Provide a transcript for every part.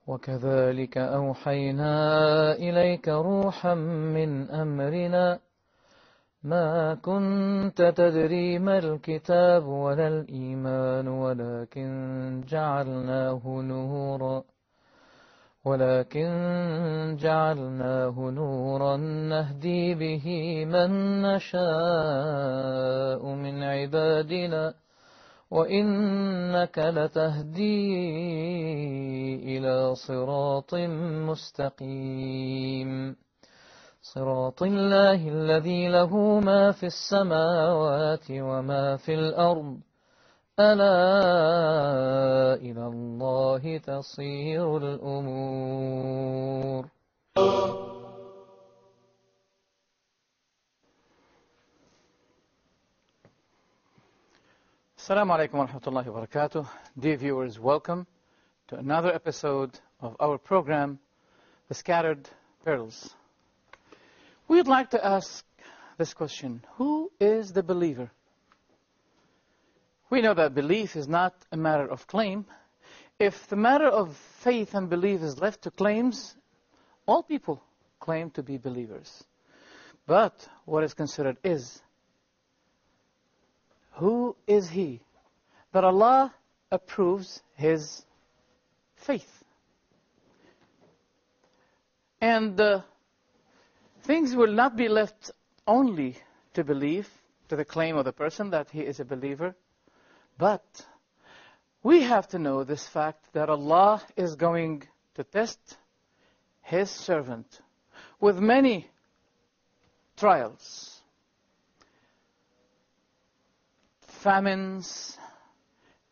وكذلك أوحينا إليك روحا من أمرنا ما كنت تدري ما الكتاب ولا الإيمان ولكن جعلناه نورا نهدي به من نشاء من عبادنا وإنك لتهدي إلى صراط مستقيم صراط الله الذي له ما في السماوات وما في الأرض ألا إلى الله تصير الأمور. Assalamu alaikum wa rahmatullahi wa barakatuh. Dear viewers, welcome to another episode of our program, The Scattered Pearls. We'd like to ask this question: who is the believer? We know that belief is not a matter of claim. If the matter of faith and belief is left to claims, all people claim to be believers. But what is considered is, who is he that Allah approves his faith? And things will not be left only to belief, to the claim of the person that he is a believer, but we have to know this fact that Allah is going to test his servant with many trials, famines,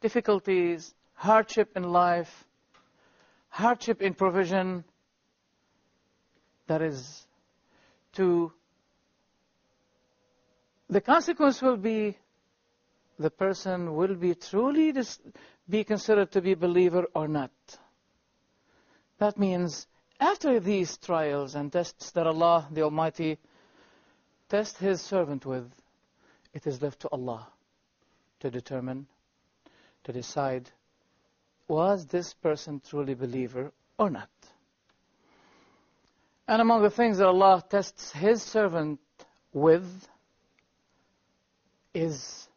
difficulties, hardship in life, hardship in provision. That is, the consequence will be the person will be truly be considered to be a believer or not. That means after these trials and tests that Allah the Almighty tests his servant with, it is left to Allah to determine, to decide, was this person truly a believer or not? And among the things that Allah tests his servant with is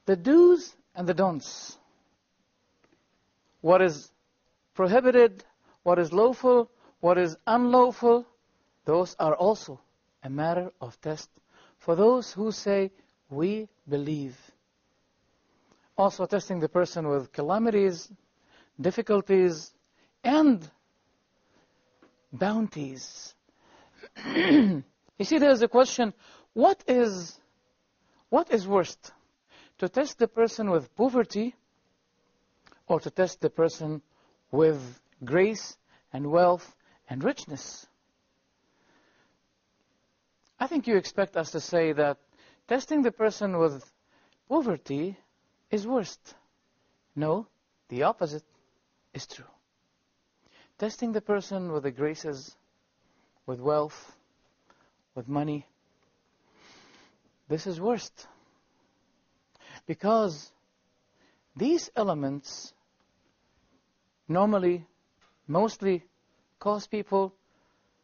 the do's and the don'ts. What is prohibited, what is lawful, what is unlawful, those are also a matter of test for those who say, we believe. Also testing the person with calamities, difficulties, and bounties. You see, there's a question, what is worst? To test the person with poverty, or to test the person with grace and wealth and richness? I think you expect us to say that testing the person with poverty is worst. No, the opposite is true. Testing the person with the graces, with wealth, with money, this is worst. Because these elements normally, mostly, cause people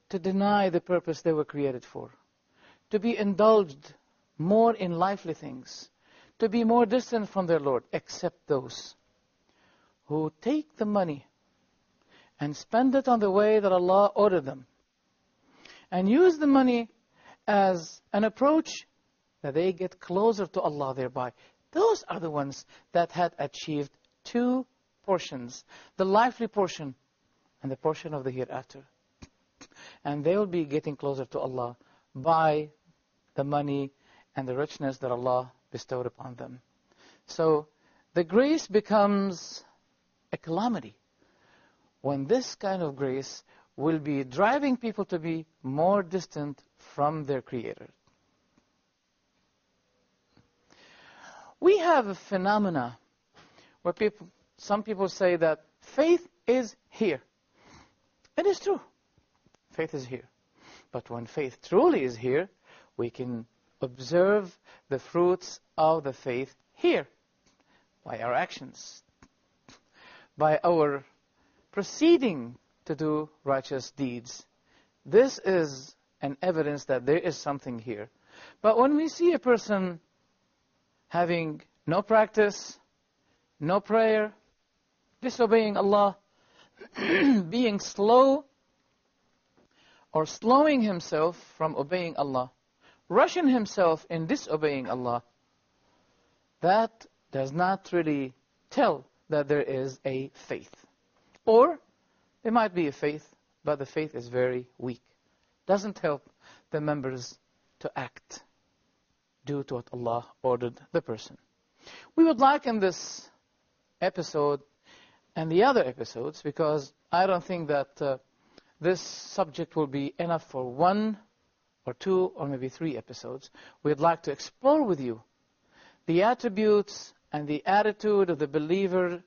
to deny the purpose they were created for, to be indulged more in lively things, to be more distant from their Lord, except those who take the money and spend it on the way that Allah ordered them, and use the money as an approach that they get closer to Allah thereby. Those are the ones that had achieved two portions, the lively portion and the portion of the hereafter. And they will be getting closer to Allah by the money and the richness that Allah bestowed upon them. So the grace becomes a calamity when this kind of grace will be driving people to be more distant from their Creator. We have a phenomena where some people say that faith is here. It is true. Faith is here. But when faith truly is here, we can observe the fruits of the faith here by our actions, by our proceeding to do righteous deeds. This is an evidence that there is something here. But when we see a person having no practice, no prayer, disobeying Allah, being slow, or slowing himself from obeying Allah, rushing himself in disobeying Allah, that does not really tell that there is a faith. Or there might be a faith, but the faith is very weak. Doesn't help the members to act due to what Allah ordered the person. We would like in this episode and the other episodes, because I don't think that this subject will be enough for 1 or 2 or maybe 3 episodes. We'd like to explore with you the attributes and the attitude of the believer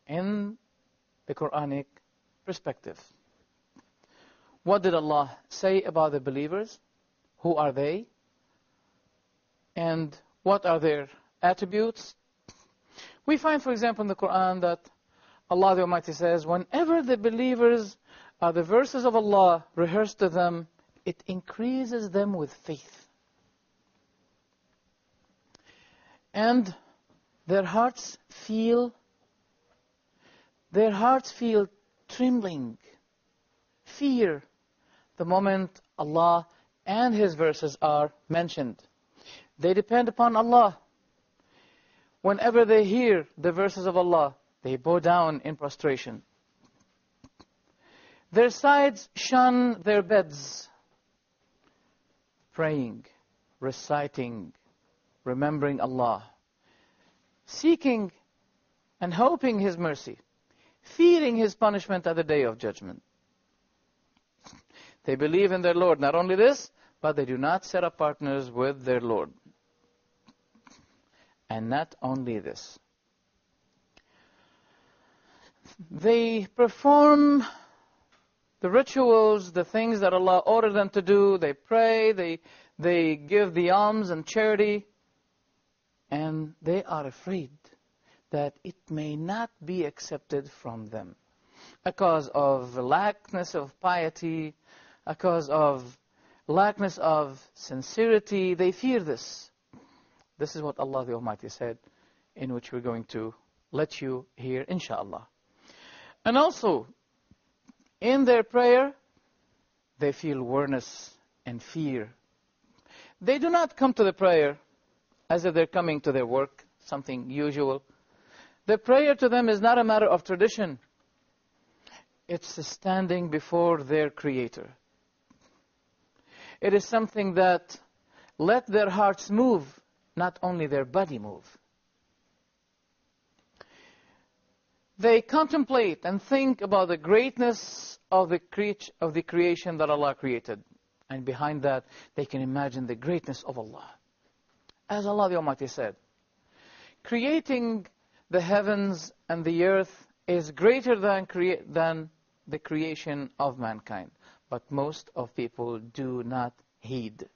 in the Quranic perspective. What did Allah say about the believers? Who are they? And what are their attributes? We find, for example, in the Qur'an that Allah the Almighty says, whenever the believers are the verses of Allah rehearsed to them, it increases them with faith. And their hearts feel trembling, fear, the moment Allah and His verses are mentioned. They depend upon Allah. Whenever they hear the verses of Allah, they bow down in prostration. Their sides shun their beds, praying, reciting, remembering Allah, seeking and hoping His mercy, fearing His punishment at the Day of Judgment. They believe in their Lord. Not only this, but they do not set up partners with their Lord. And not only this, they perform the rituals, the things that Allah ordered them to do. They pray, they give the alms and charity, and they are afraid that it may not be accepted from them because of lackness of piety, because of lackness of sincerity. They fear this. This is what Allah the Almighty said, in which we're going to let you hear, inshallah. And also, in their prayer, they feel weariness and fear. They do not come to the prayer as if they're coming to their work, something usual. The prayer to them is not a matter of tradition. It's standing before their Creator. It is something that let their hearts move, not only their body move. They contemplate and think about the greatness of the creation that Allah created. And behind that, they can imagine the greatness of Allah. As Allah the Almighty said, creating the heavens and the earth is greater than the creation of mankind. But most of people do not heed.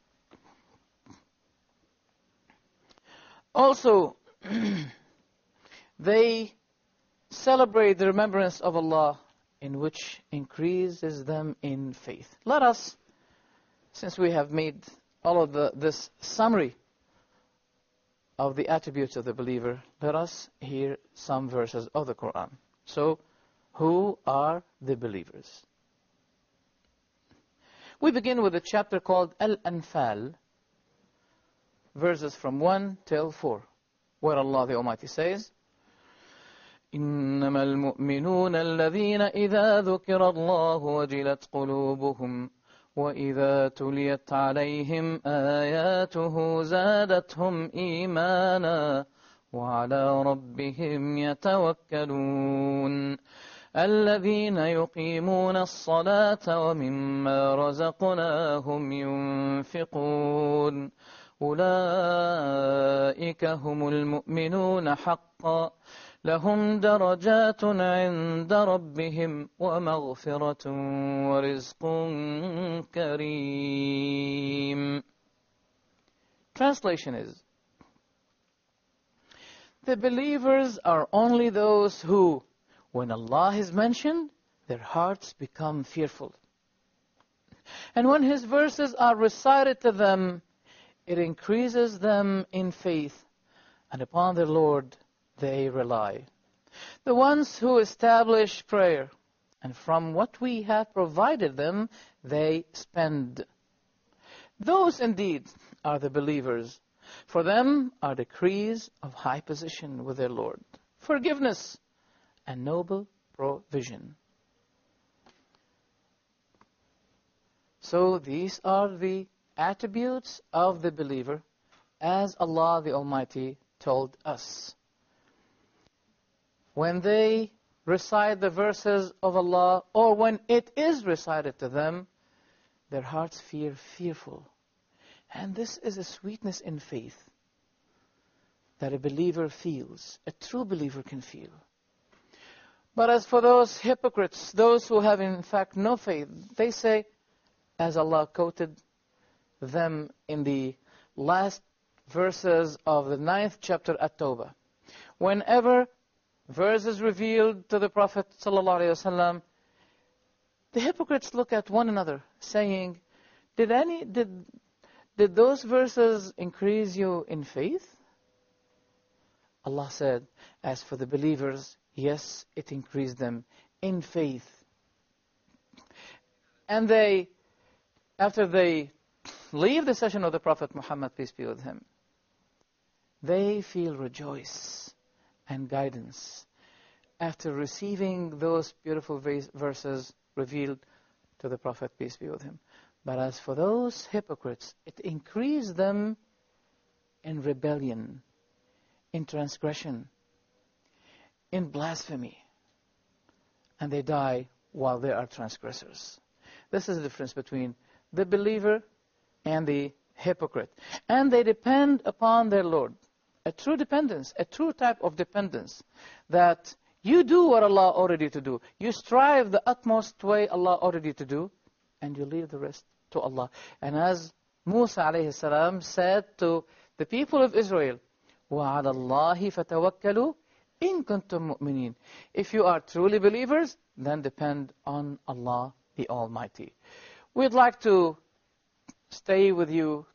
Also, they celebrate the remembrance of Allah, in which increases them in faith. Let us, since we have made all of this summary of the attributes of the believer, let us hear some verses of the Qur'an. So, who are the believers? We begin with a chapter called Al-Anfal, verses from 1 till 4, where Allah the Almighty says, إنما المؤمنون الذين إذا ذكر الله وجلت قلوبهم وإذا تليت عليهم آياته زادتهم إيمانا وعلى ربهم يتوكلون الذين يقيمون الصلاة ومما رزقناهم ينفقون أولئك هم المؤمنون حقا لهم درجات عند ربهم ومغفرة ورزق كريم. Translation is, the believers are only those who, when Allah is mentioned, their hearts become fearful. And when His verses are recited to them, it increases them in faith, and upon their Lord they rely. The ones who establish prayer, and from what we have provided them, they spend. Those indeed are the believers. For them are decrees of high position with their Lord, forgiveness, and noble provision. So these are the attributes of the believer as Allah the Almighty told us. When they recite the verses of Allah, or when it is recited to them, their hearts feel fearful. And this is a sweetness in faith that a believer feels, a true believer can feel. But as for those hypocrites, those who have in fact no faith, they say, as Allah quoted them in the last verses of the 9th chapter At-Tawbah, whenever verses revealed to the Prophet ﷺ, the hypocrites look at one another, saying, Did those verses increase you in faith? Allah said, as for the believers, yes, it increased them in faith. And they, after they leave the session of the Prophet Muhammad, peace be with him, they feel rejoice and guidance after receiving those beautiful verses revealed to the Prophet, peace be with him. But as for those hypocrites, it increased them in rebellion, in transgression, in blasphemy. And they die while they are transgressors. This is the difference between the believer and the hypocrite. And they depend upon their Lord. A true dependence, a true type of dependence, that you do what Allah ordered you to do. You strive the utmost way Allah ordered you to do, and you leave the rest to Allah. And as Musa alayhi salam said to the people of Israel, وَعَلَى اللَّهِ فَتَوَكَّلُوا إِن كُنتُم مُؤْمِنِينَ. If you are truly believers, then depend on Allah the Almighty. We'd like to stay with you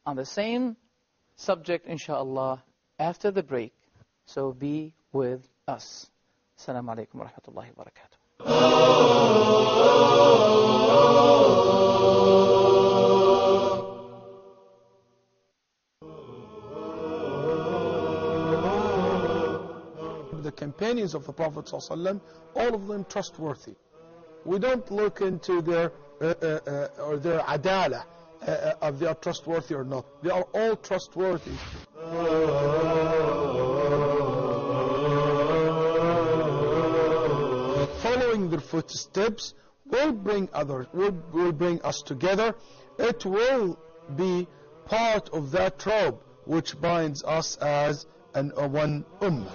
on the same subject, inshaAllah, after the break. So be with us. Assalamu alaikum wa rahmatullahi wa barakatuh. The companions of the Prophet ﷺ, all of them trustworthy. We don't look into their or their adala, if they are trustworthy or not. They are all trustworthy. Following their footsteps will bring us together. It will be part of that robe which binds us as one ummah.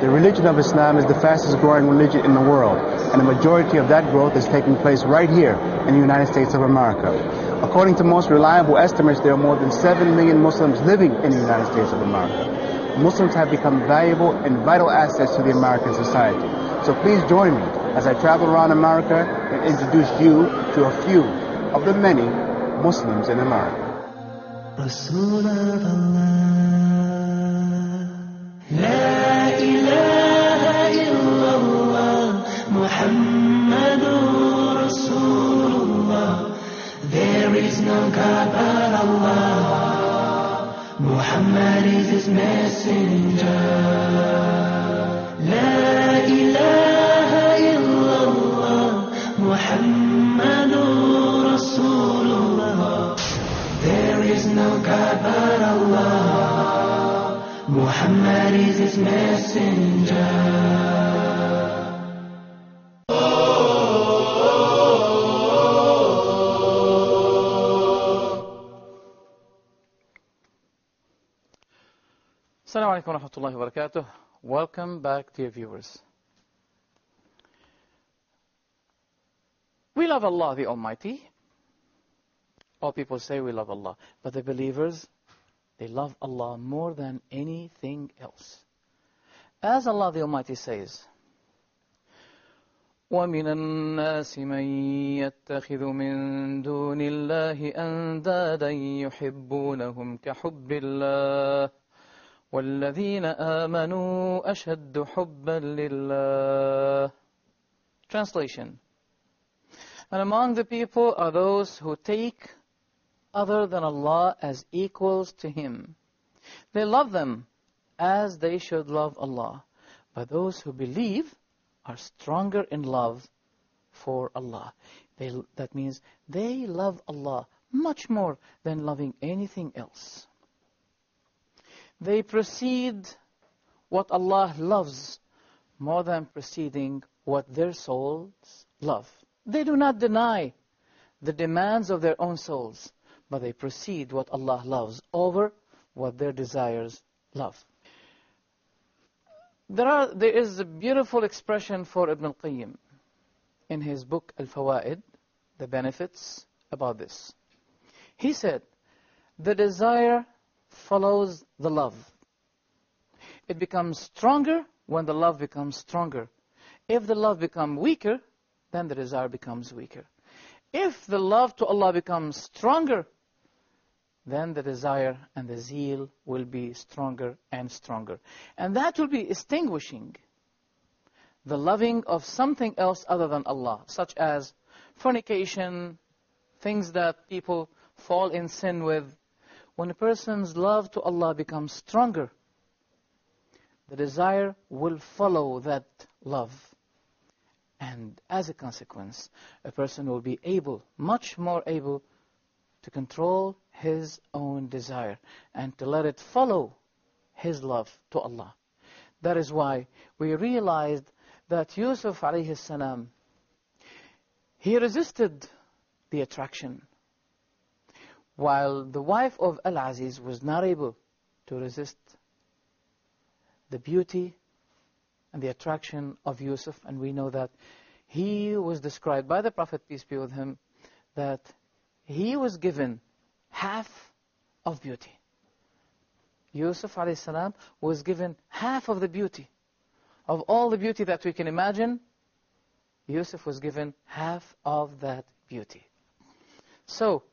The religion of Islam is the fastest growing religion in the world, and the majority of that growth is taking place right here in the United States of America. According to most reliable estimates, there are more than 7 million Muslims living in the United States of America. Muslims have become valuable and vital assets to the American society. So please join me as I travel around America and introduce you to a few of the many Muslims in America. رسول لا إله إلا الله محمد رسول الله. There is no God but Allah. Muhammad is His messenger. لا إله إلا الله محمد رسول الله. There is no God but Allah. Muhammad is His messenger. Assalamu alaikum wa rahmatullahi wa barakatuh. Welcome back, dear viewers. We love Allah the Almighty. All people say we love Allah. But the believers, they love Allah more than anything else. As Allah the Almighty says, وَمِنَ النَّاسِ مَن يَتَّخِذُ مِن دُونِ اللَّهِ أَنْدَادًا يُحِبُّونَهُمْ كَحُبِّ اللَّهِ وَالَّذِينَ آمَنُوا أَشَدُّ حُبًّا لِلَّهِ. Translation. And among the people are those who take other than Allah as equals to Him. They love them as they should love Allah. But those who believe are stronger in love for Allah. That means they love Allah much more than loving anything else. They precede what Allah loves more than preceding what their souls love. They do not deny the demands of their own souls, but they precede what Allah loves over what their desires love. There is a beautiful expression for Ibn al-Qayyim in his book Al-Fawaid, the benefits, about this. He said, the desire follows the love. It becomes stronger when the love becomes stronger. If the love becomes weaker, then the desire becomes weaker. If the love to Allah becomes stronger, then the desire and the zeal will be stronger and stronger. And that will be extinguishing the loving of something else other than Allah, such as fornication, things that people fall in sin with. When a person's love to Allah becomes stronger, the desire will follow that love. And as a consequence, a person will be able, much more able, to control his own desire and to let it follow his love to Allah. That is why we realized that Yusuf alayhi salam, he resisted the attraction, while the wife of Al-Aziz was not able to resist the beauty and the attraction of Yusuf. And we know that he was described by the Prophet, peace be with him, that he was given half of beauty. Yusuf alayhi salam was given half of the beauty. Of all the beauty that we can imagine, Yusuf was given half of that beauty. So,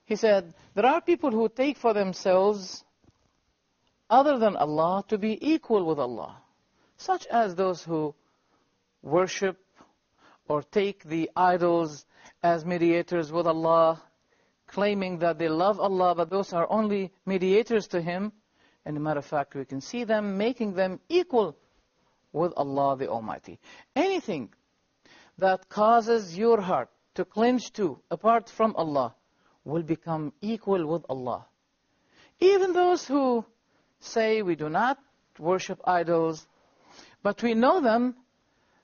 he said, there are people who take for themselves other than Allah to be equal with Allah, such as those who worship or take the idols as mediators with Allah, claiming that they love Allah, but those are only mediators to Him. And as a matter of fact, we can see them making them equal with Allah the Almighty. Anything that causes your heart to clinch to, apart from Allah, will become equal with Allah. Even those who say we do not worship idols, but we know them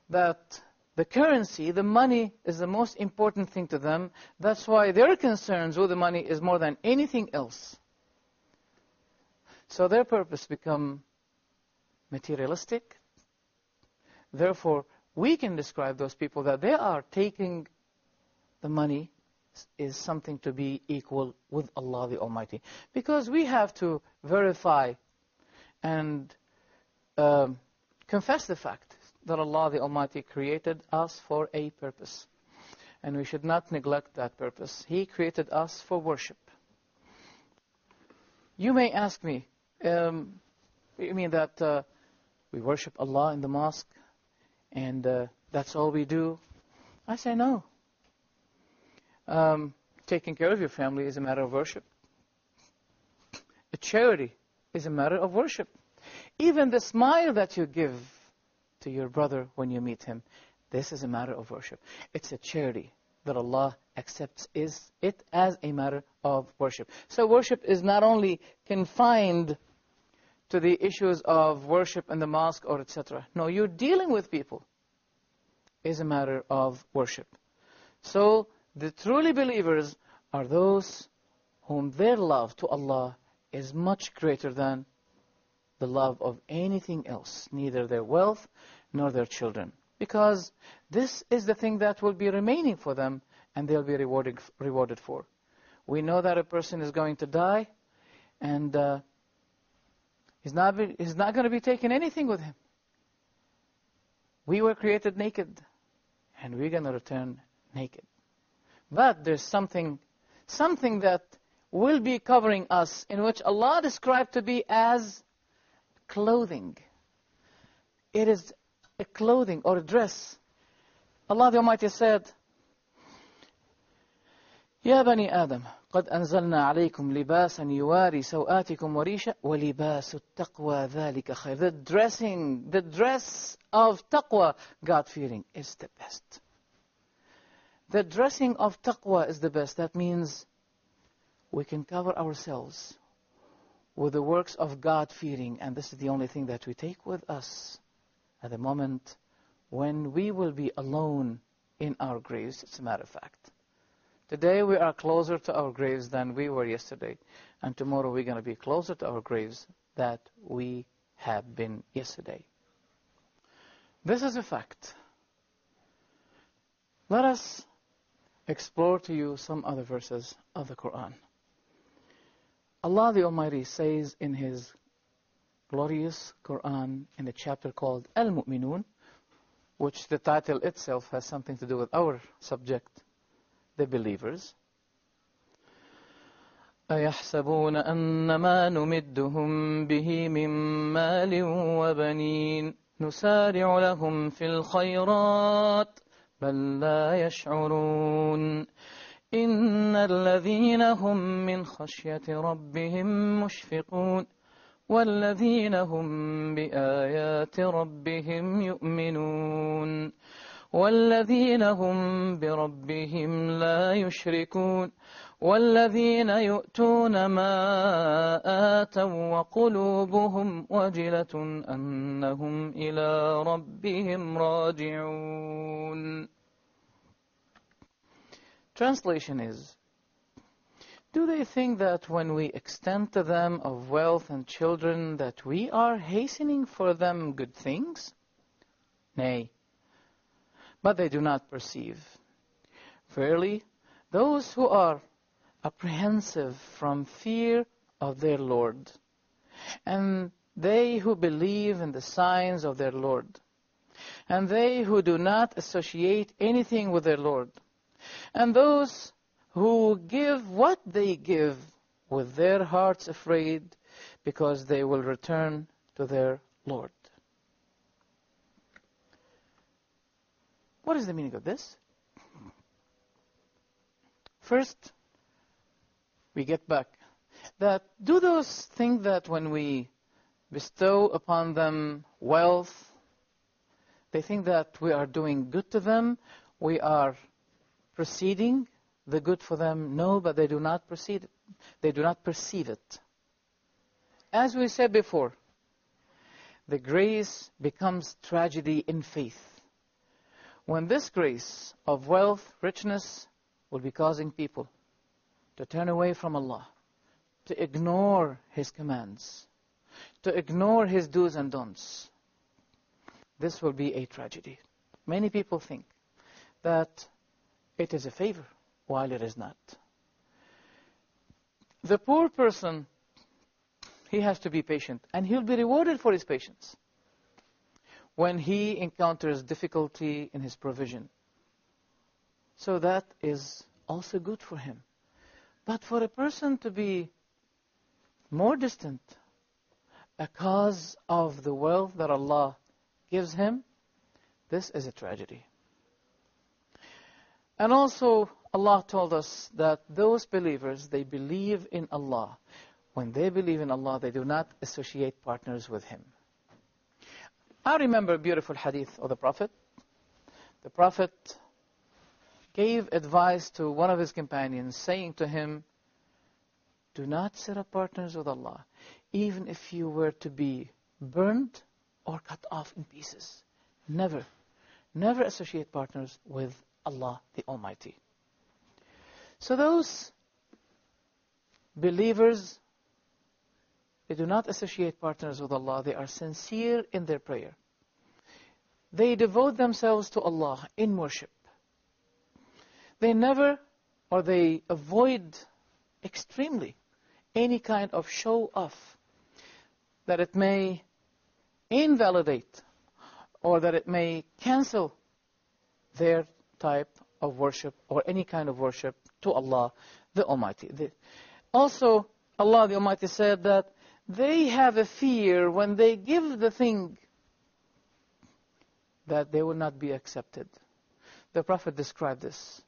that the currency, the money, is the most important thing to them. That's why their concerns with the money is more than anything else. So their purpose become materialistic. Therefore, we can describe those people that they are taking the money is something to be equal with Allah the Almighty. Because we have to verify and confess the fact that Allah the Almighty created us for a purpose. And we should not neglect that purpose. He created us for worship. You may ask me, you mean that we worship Allah in the mosque and that's all we do? I say no. Taking care of your family is a matter of worship. A charity is a matter of worship. Even the smile that you give to your brother when you meet him, this is a matter of worship. It's a charity that Allah accepts it as a matter of worship. So worship is not only confined to the issues of worship in the mosque or etc. No, you're dealing with people is a matter of worship. So the truly believers are those whom their love to Allah is much greater than the love of anything else, neither their wealth nor their children. Because this is the thing that will be remaining for them and they'll be rewarded for. We know that a person is going to die and he's not going to be taking anything with him. We were created naked and we're going to return naked. But there's something that will be covering us, in which Allah described to be as clothing. It is a clothing or a dress. Allah the Almighty said, يا بني آدم قد أنزلنا عليكم لباسا يواري سوآتكم وريشا ولباس التقوى ذلك خير. The dress of taqwa, God-fearing, is the best. The dressing of taqwa is the best. That means we can cover ourselves with the works of God-fearing, and this is the only thing that we take with us at the moment when we will be alone in our graves, as a matter of fact. Today we are closer to our graves than we were yesterday, and tomorrow we're going to be closer to our graves than we have been yesterday. This is a fact. Let us explore to you some other verses of the Qur'an. Allah the Almighty says in His glorious Qur'an, in a chapter called Al-Mu'minun, which the title itself has something to do with our subject, the believers. أَيَحْسَبُونَ أَنَّمَا نُمِدُّهُمْ بِهِ مِن مَّالٍ وَبَنِينَ نُسَارِعُ لَهُمْ فِي الْخَيْرَاتِ بَل لَّا يَشْعُرُونَ إِنَّ الَّذِينَ هُم مِّنْ خَشْيَةِ رَبِّهِم مُّشْفِقُونَ وَالَّذِينَ هُم بِآيَاتِ رَبِّهِمْ يُؤْمِنُونَ وَالَّذِينَ هُم بِرَبِّهِمْ لَا يُشْرِكُونَ وَالَّذِينَ يُؤْتُونَ مَا آتَوا وَقُلُوبُهُمْ وَجِلَةٌ أَنَّهُمْ إِلَى رَبِّهِمْ رَاجِعُونَ. Translation is, do they think that when we extend to them of wealth and children that we are hastening for them good things? Nay, but they do not perceive. Verily, those who are apprehensive from fear of their Lord, and they who believe in the signs of their Lord, and they who do not associate anything with their Lord, and those who give what they give with their hearts afraid, because they will return to their Lord. What is the meaning of this? First, we get back that do those think that when we bestow upon them wealth, they think that we are doing good to them, we are proceeding the good for them? No, but they do not proceed it. They do not perceive it. As we said before, the grace becomes tragedy in faith. When this grace of wealth, richness, will be causing people to turn away from Allah, to ignore His commands, to ignore His do's and don'ts, this will be a tragedy. Many people think that it is a favor, while it is not. The poor person, he has to be patient, and he'll be rewarded for his patience when he encounters difficulty in his provision. So that is also good for him. But for a person to be more distant because of the wealth that Allah gives him, this is a tragedy. And also, Allah told us that those believers, they believe in Allah. When they believe in Allah, they do not associate partners with Him. I remember a beautiful hadith of the Prophet. The Prophet gave advice to one of his companions, saying to him, do not set up partners with Allah, even if you were to be burned or cut off in pieces. Never associate partners with Allah the Almighty. So those believers They do not associate partners with Allah. They are sincere in their prayer. They devote themselves to Allah in worship. They never, or they avoid extremely any kind of show-off that it may invalidate or that it may cancel their type of worship or any kind of worship to Allah the Almighty. Also, Allah the Almighty said that they have a fear when they give the thing that they will not be accepted. The Prophet described this,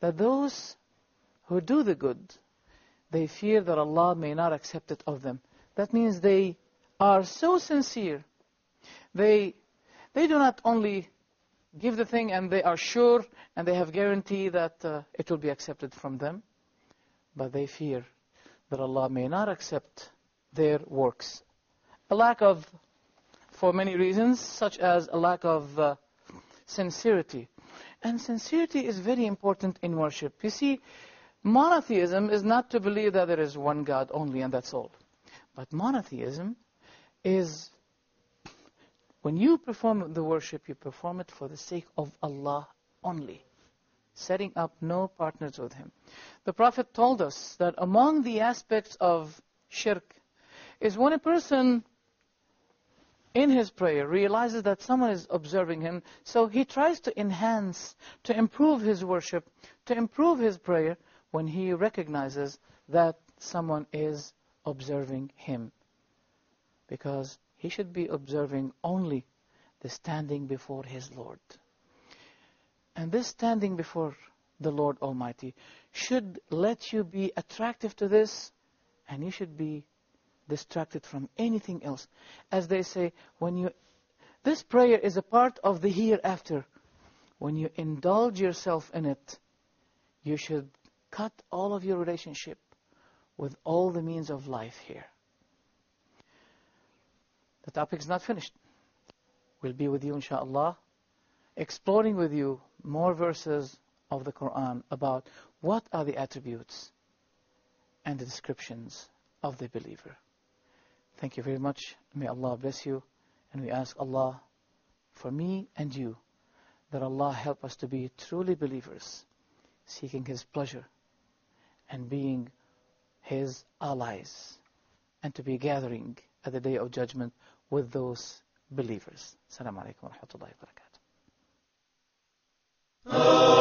that those who do the good, they fear that Allah may not accept it of them. That means they are so sincere. They do not only give the thing and they are sure and they have guarantee that it will be accepted from them, but they fear that Allah may not accept their works. A lack of, for many reasons, such as a lack of sincerity. And sincerity is very important in worship. You see, monotheism is not to believe that there is one God only and that's all. But monotheism is, when you perform the worship, you perform it for the sake of Allah only, setting up no partners with Him. The Prophet told us that among the aspects of shirk is when a person in his prayer realizes that someone is observing him, so he tries to enhance, to improve his worship, to improve his prayer when he recognizes that someone is observing him. Because he should be observing only the standing before his Lord. And this standing before the Lord Almighty should let you be attractive to this, and you should be distracted from anything else. As they say, this prayer is a part of the hereafter. When you indulge yourself in it, you should cut all of your relationship with all the means of life here. The topic is not finished. We'll be with you, inshallah, exploring with you more verses of the Qur'an about what are the attributes and the descriptions of the believer. Thank you very much. May Allah bless you. And we ask Allah for me and you, that Allah help us to be truly believers, seeking His pleasure and being His allies, and to be gathering at the Day of Judgment with those believers. Assalamu alaikum wa rahmatullahi wa barakatuh.